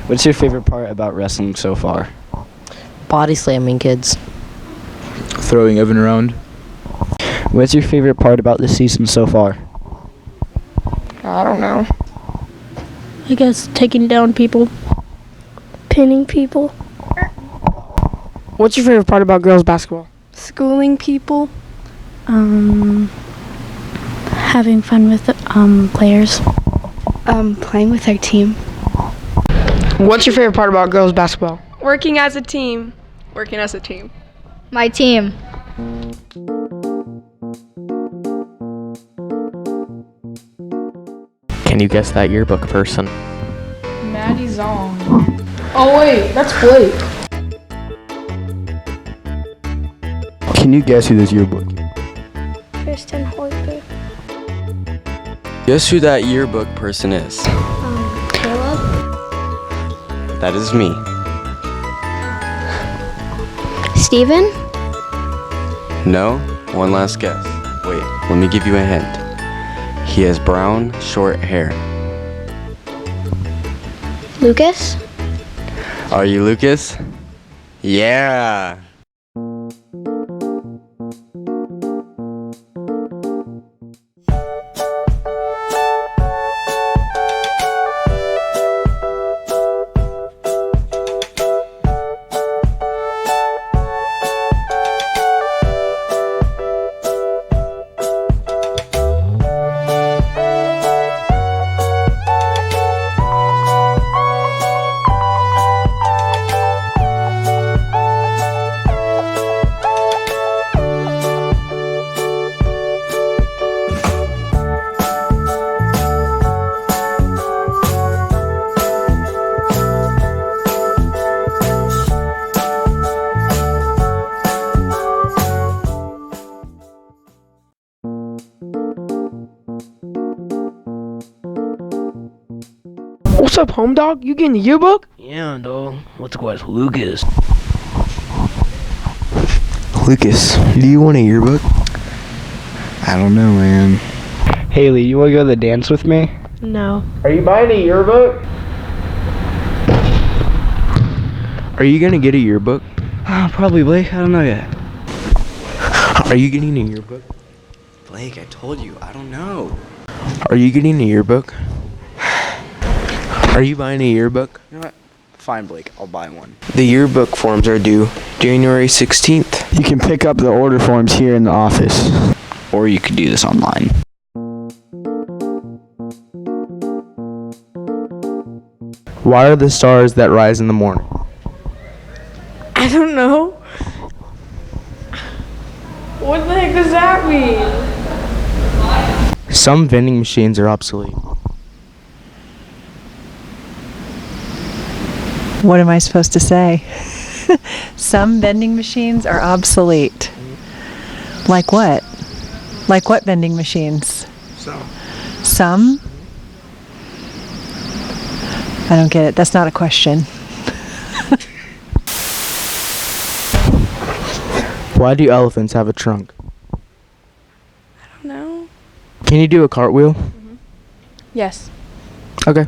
What's your favorite part about wrestling so far? Body slamming kids. Throwing Evan around. What's your favorite part about the season so far? I don't know. I guess taking down people. Pinning people. What's your favorite part about girls basketball? Schooling people. Having fun with players. Playing with our team. What's your favorite part about girls basketball? Working as a team. Working as a team. My team. Can you guess that yearbook person? Maddie Zong. Oh wait, that's Blake. Can you guess who this yearbook is? Kristen Hoiberg. Guess who that yearbook person is? Caleb. That is me. Steven. No? One last guess. Wait, let me give you a hint. He has brown, short hair. Lucas. Are you Lucas? Yeah! What's up, home dog? You getting the yearbook? Yeah, dog. What's with Lucas? Lucas, do you want a yearbook? I don't know, man. Haley, you want to go to the dance with me? No. Are you buying a yearbook? Are you gonna get a yearbook? Probably, Blake. I don't know yet. Are you getting a yearbook? Blake, I told you, I don't know. Are you getting a yearbook? Are you buying a yearbook? You know what? Fine, Blake. I'll buy one. The yearbook forms are due January 16th. You can pick up the order forms here in the office. Or you could do this online. Why are the stars that rise in the morning? I don't know. What the heck does that mean? Some vending machines are obsolete. What am I supposed to say? Some vending machines are obsolete. Like what? Like what vending machines? Some? I don't get it. That's not a question. Why do elephants have a trunk? I don't know. Can you do a cartwheel? Yes. Okay.